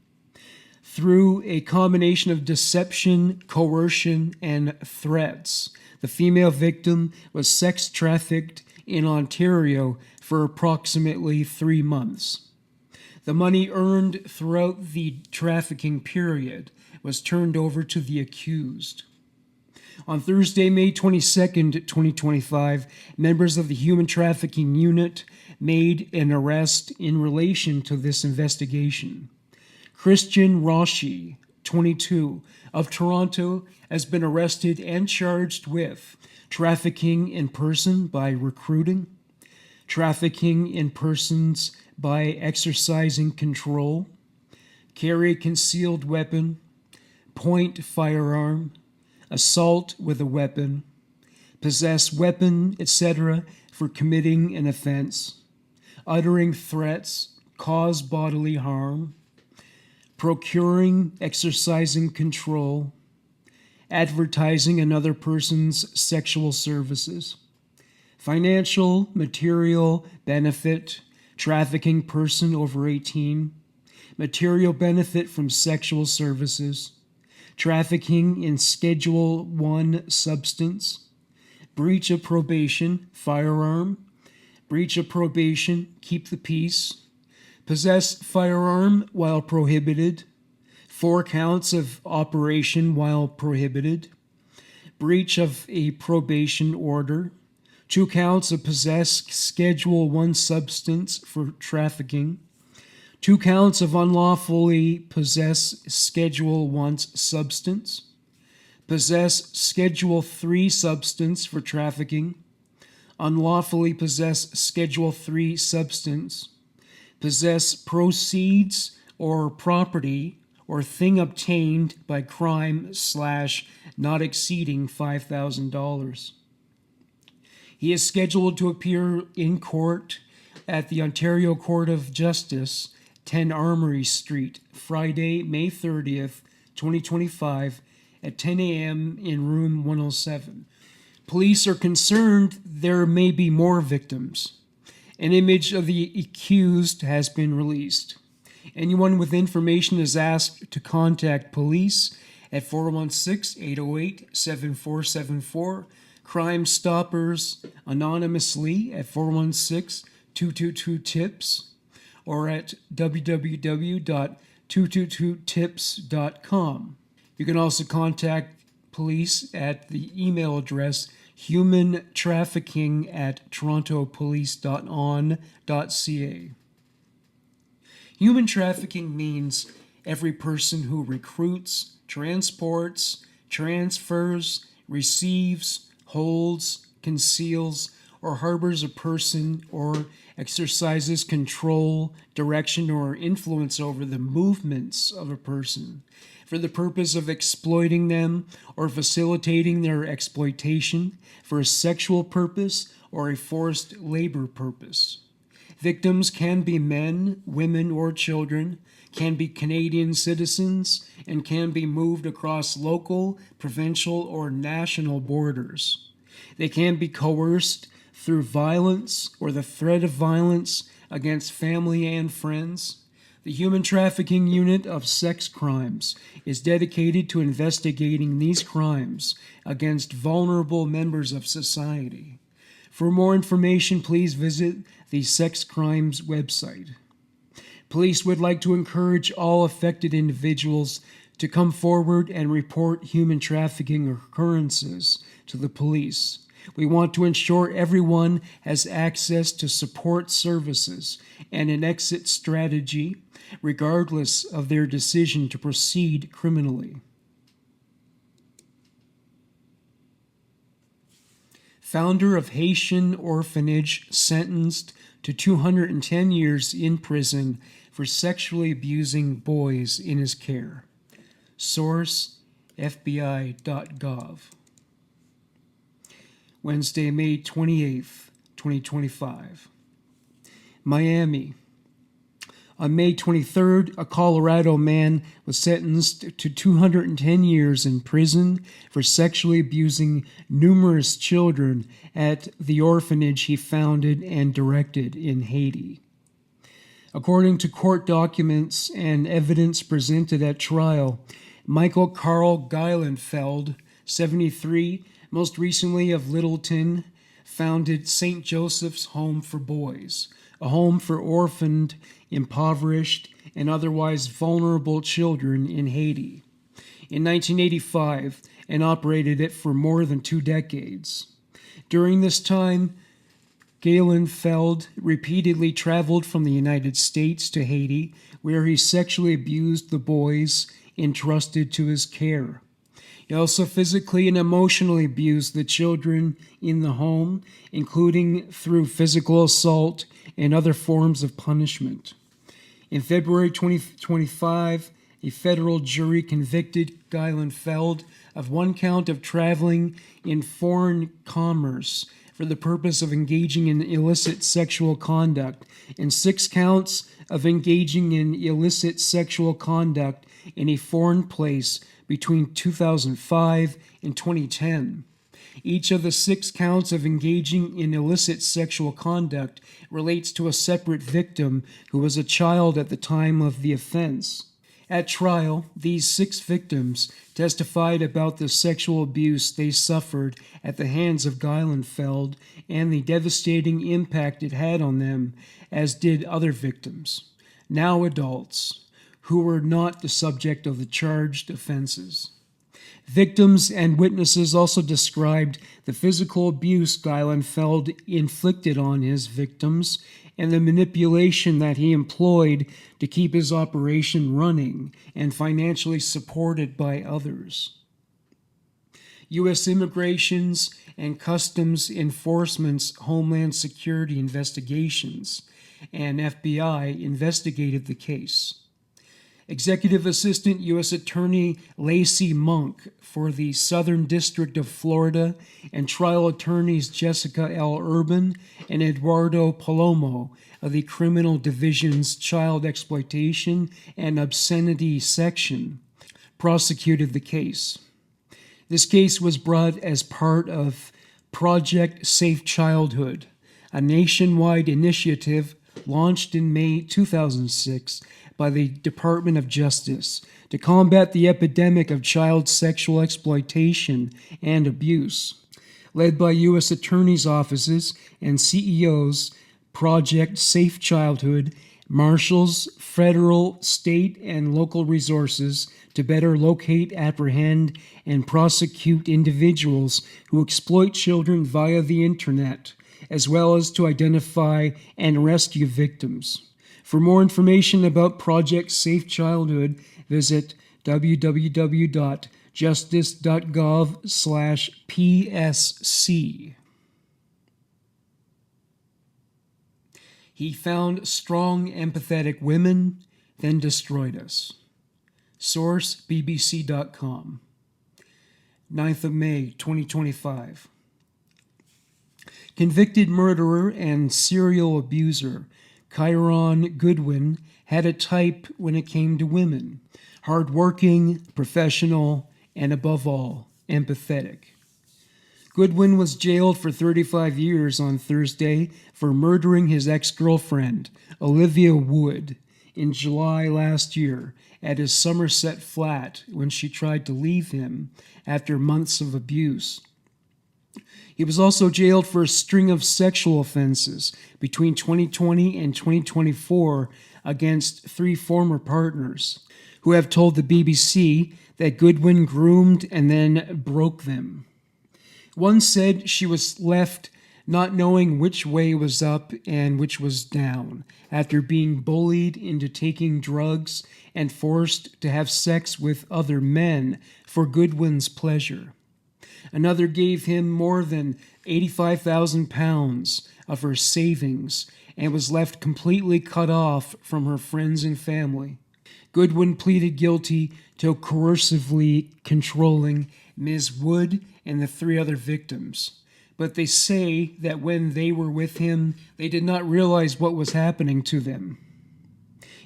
Through a combination of deception, coercion, and threats, the female victim was sex trafficked in Ontario for approximately 3 months. The money earned throughout the trafficking period was turned over to the accused. On Thursday, May 22nd, 2025, members of the Human Trafficking Unit made an arrest in relation to this investigation. Christian Roshi, 22, of Toronto, has been arrested and charged with trafficking in person by recruiting, trafficking in persons by exercising control, carry concealed weapon, point firearm, assault with a weapon, possess weapon, etc., for committing an offense, uttering threats, cause bodily harm, procuring, exercising control, advertising another person's sexual services, financial, material benefit, trafficking person over 18, material benefit from sexual services, trafficking in Schedule 1 substance, breach of probation, firearm, breach of probation, keep the peace, possess firearm while prohibited, 4 counts of operation while prohibited, breach of a probation order, 2 counts of possess Schedule 1 substance for trafficking, 2 counts of unlawfully possess Schedule 1 substance, possess Schedule 3 substance for trafficking, unlawfully possess Schedule 3 substance, possess proceeds or property or thing obtained by crime / not exceeding $5,000. He is scheduled to appear in court at the Ontario Court of Justice, 10 Armory Street, Friday, May 30th, 2025, at 10 a.m. in room 107. Police are concerned there may be more victims. An image of the accused has been released. Anyone with information is asked to contact police at 416-808-7474, Crime Stoppers anonymously at 416-222-TIPS, or at www.222tips.com. You can also contact police at the email address humantrafficking@torontopolice.on.ca. Human trafficking means every person who recruits, transports, transfers, receives, holds, conceals, or harbors a person or exercises control, direction, or influence over the movements of a person for the purpose of exploiting them or facilitating their exploitation for a sexual purpose or a forced labor purpose. Victims can be men, women, or children, can be Canadian citizens, and can be moved across local, provincial, or national borders. They can be coerced through violence or the threat of violence against family and friends. The Human Trafficking Unit of Sex Crimes is dedicated to investigating these crimes against vulnerable members of society. For more information, please visit the Sex Crimes website. Police would like to encourage all affected individuals to come forward and report human trafficking occurrences to the police. We want to ensure everyone has access to support services and an exit strategy, regardless of their decision to proceed criminally. Founder of Haitian orphanage sentenced to 210 years in prison for sexually abusing boys in his care. Source, FBI.gov. Wednesday, May 28th, 2025. Miami. On May 23rd, a Colorado man was sentenced to 210 years in prison for sexually abusing numerous children at the orphanage he founded and directed in Haiti. According to court documents and evidence presented at trial, Michael Carl Geilenfeld, 73, most recently of Littleton, founded St. Joseph's Home for Boys, a home for orphaned, impoverished, and otherwise vulnerable children in Haiti, in 1985, and operated it for more than 2 decades. During this time, Geilenfeld repeatedly traveled from the United States to Haiti, where he sexually abused the boys entrusted to his care. He also physically and emotionally abused the children in the home, including through physical assault and other forms of punishment. In February 2025, a federal jury convicted Geilenfeld of 1 count of traveling in foreign commerce for the purpose of engaging in illicit sexual conduct, and 6 counts of engaging in illicit sexual conduct in a foreign place between 2005 and 2010. Each of the 6 counts of engaging in illicit sexual conduct relates to a separate victim who was a child at the time of the offense. At trial, these 6 victims testified about the sexual abuse they suffered at the hands of Geilenfeld and the devastating impact it had on them, as did other victims, now adults, who were not the subject of the charged offenses. Victims and witnesses also described the physical abuse Geilenfeld inflicted on his victims and the manipulation that he employed to keep his operation running and financially supported by others. U.S. Immigrations and Customs Enforcement's Homeland Security investigations and FBI investigated the case. Executive Assistant U.S. Attorney Lacey Monk for the Southern District of Florida and trial attorneys Jessica L. Urban and Eduardo Palomo of the Criminal Division's Child Exploitation and Obscenity Section prosecuted the case. This case was brought as part of Project Safe Childhood, a nationwide initiative launched in May 2006 by the Department of Justice to combat the epidemic of child sexual exploitation and abuse. Led by U.S. Attorneys' offices and CEOs, Project Safe Childhood marshals federal, state, and local resources to better locate, apprehend, and prosecute individuals who exploit children via the internet, as well as to identify and rescue victims. For more information about Project Safe Childhood, visit www.justice.gov/PSC. He found strong, empathetic women, then destroyed us. Source, BBC.com. 9th of May, 2025. Convicted murderer and serial abuser Chiron Goodwin had a type when it came to women: hardworking, professional, and above all, empathetic. Goodwin was jailed for 35 years on Thursday for murdering his ex-girlfriend, Olivia Wood, in July last year at his Somerset flat when she tried to leave him after months of abuse. He was also jailed for a string of sexual offenses between 2020 and 2024 against 3 former partners, who have told the BBC that Goodwin groomed and then broke them. One said she was left not knowing which way was up and which was down after being bullied into taking drugs and forced to have sex with other men for Goodwin's pleasure. Another gave him more than £85,000 of her savings and was left completely cut off from her friends and family. Goodwin pleaded guilty to coercively controlling Ms. Wood and the 3 other victims. But they say that when they were with him, they did not realize what was happening to them.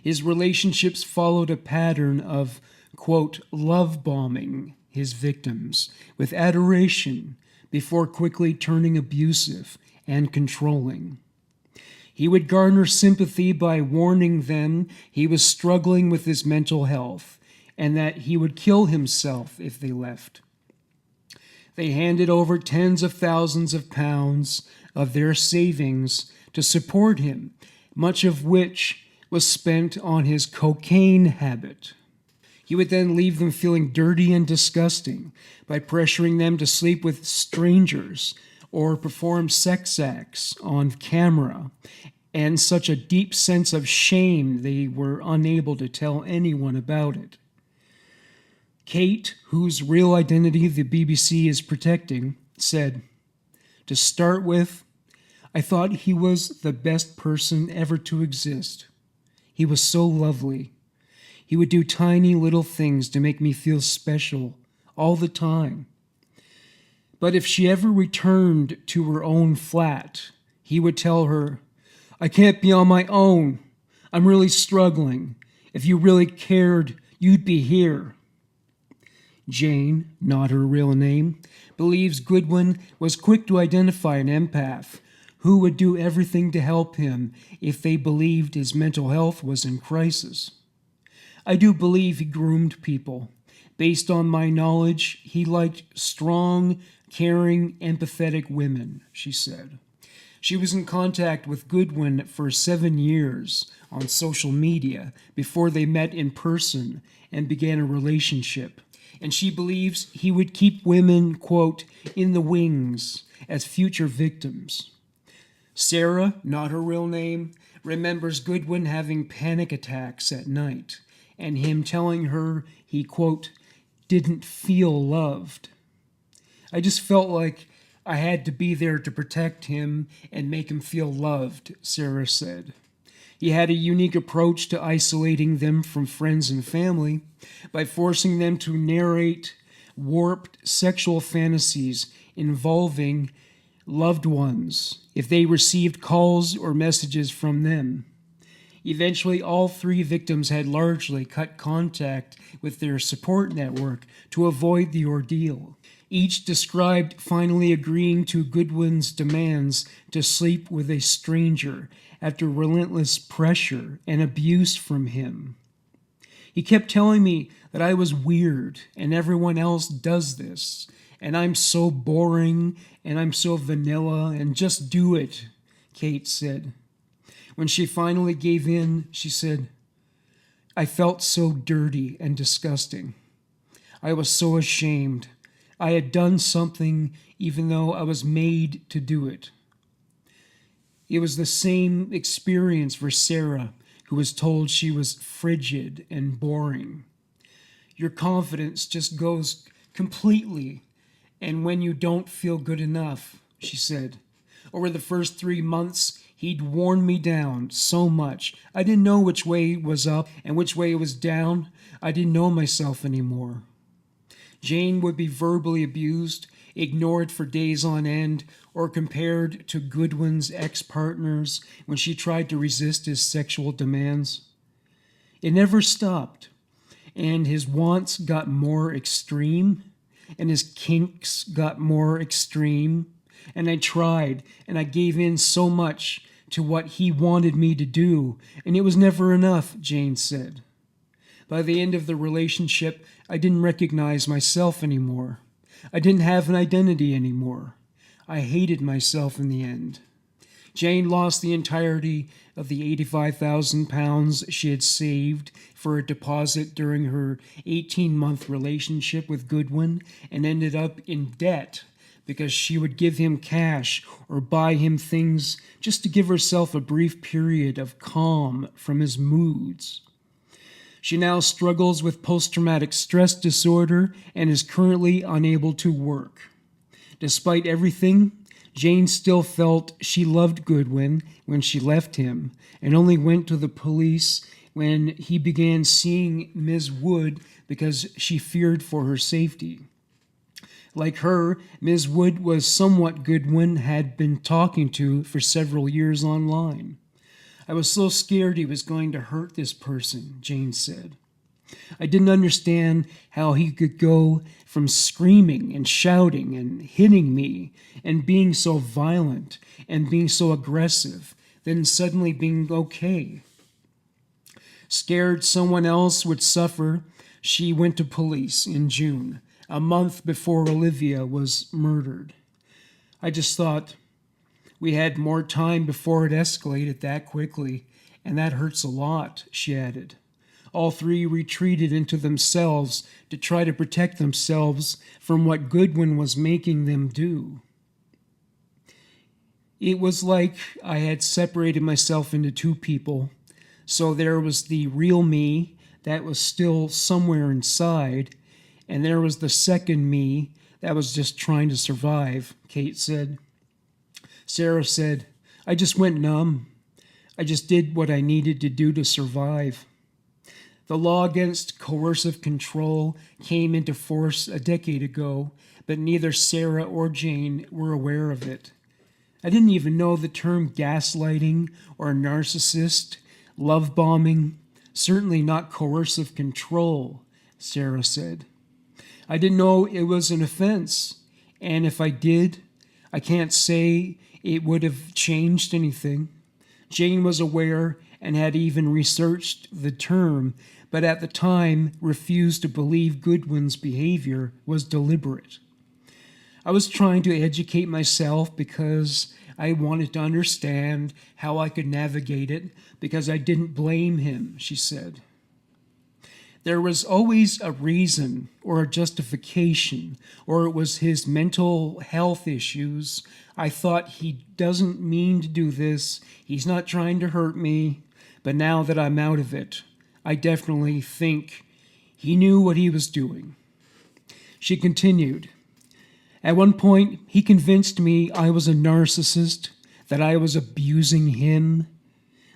His relationships followed a pattern of, quote, love bombing his victims with adoration before quickly turning abusive and controlling. He would garner sympathy by warning them he was struggling with his mental health and that he would kill himself if they left. They handed over tens of thousands of pounds of their savings to support him, much of which was spent on his cocaine habit. He would then leave them feeling dirty and disgusting by pressuring them to sleep with strangers or perform sex acts on camera, and such a deep sense of shame they were unable to tell anyone about it. Kate, whose real identity the BBC is protecting, said, "To start with, I thought he was the best person ever to exist. He was so lovely. He would do tiny little things to make me feel special all the time. But if she ever returned to her own flat, he would tell her, 'I can't be on my own. I'm really struggling. If you really cared, you'd be here.'" Jane, not her real name, believes Goodwin was quick to identify an empath who would do everything to help him if they believed his mental health was in crisis. "I do believe he groomed people. Based on my knowledge, he liked strong, caring, empathetic women," she said. She was in contact with Goodwin for 7 years on social media before they met in person and began a relationship. And she believes he would keep women, quote, in the wings as future victims. Sarah, not her real name, remembers Goodwin having panic attacks at night and him telling her he, quote, didn't feel loved. "I just felt like I had to be there to protect him and make him feel loved," Sarah said. He had a unique approach to isolating them from friends and family by forcing them to narrate warped sexual fantasies involving loved ones if they received calls or messages from them. Eventually, all 3 victims had largely cut contact with their support network to avoid the ordeal. Each described finally agreeing to Goodwin's demands to sleep with a stranger after relentless pressure and abuse from him. "He kept telling me that I was weird and everyone else does this, and I'm so boring and I'm so vanilla and just do it," Kate said. When she finally gave in, she said, "I felt so dirty and disgusting. I was so ashamed. I had done something even though I was made to do it." It was the same experience for Sarah, who was told she was frigid and boring. "Your confidence just goes completely, and when you don't feel good enough," she said. "Over the first 3 months, he'd worn me down so much. I didn't know which way was up and which way was down. I didn't know myself anymore." Jane would be verbally abused ignored for days on end, or compared to Goodwin's ex-partners when she tried to resist his sexual demands. It never stopped, and his wants got more extreme, and his kinks got more extreme, and I tried, and I gave in so much to what he wanted me to do, and it was never enough, Jane said. By the end of the relationship, I didn't recognize myself anymore. I didn't have an identity anymore. I hated myself in the end. Jane lost the entirety of the 85,000 pounds she had saved for a deposit during her 18-month relationship with Goodwin and ended up in debt because she would give him cash or buy him things just to give herself a brief period of calm from his moods. She now struggles with post-traumatic stress disorder and is currently unable to work. Despite everything, Jane still felt she loved Goodwin when she left him and only went to the police when he began seeing Ms. Wood because she feared for her safety. Like her, Ms. Wood was someone Goodwin had been talking to for several years online. I was so scared he was going to hurt this person, Jane said. I didn't understand how he could go from screaming and shouting and hitting me and being so violent and being so aggressive, then suddenly being okay. Scared someone else would suffer, she went to police in June, a month before Olivia was murdered. I just thought, we had more time before it escalated that quickly, and that hurts a lot, she added. All three retreated into themselves to try to protect themselves from what Goodwin was making them do. It was like I had separated myself into two people, so there was the real me that was still somewhere inside, and there was the second me that was just trying to survive, Kate said. Sarah said, I just went numb. I just did what I needed to do to survive. The law against coercive control came into force a decade ago, but neither Sarah or Jane were aware of it. I didn't even know the term gaslighting or narcissist, love bombing, certainly not coercive control, Sarah said. I didn't know it was an offense, and if I did, I can't say it would have changed anything. Jane was aware and had even researched the term, but at the time refused to believe Goodwin's behavior was deliberate. I was trying to educate myself because I wanted to understand how I could navigate it because I didn't blame him, she said. There was always a reason or a justification, or it was his mental health issues. I thought he doesn't mean to do this. He's not trying to hurt me. But now that I'm out of it, I definitely think he knew what he was doing. She continued, at one point, he convinced me I was a narcissist, that I was abusing him.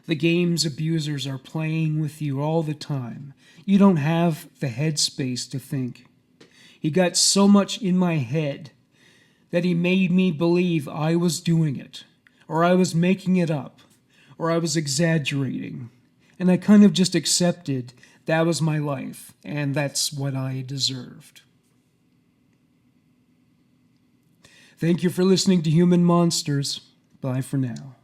The games abusers are playing with you all the time. You don't have the headspace to think. He got so much in my head that he made me believe I was doing it, or I was making it up, or I was exaggerating. And I kind of just accepted that was my life, and that's what I deserved. Thank you for listening to Human Monsters. Bye for now.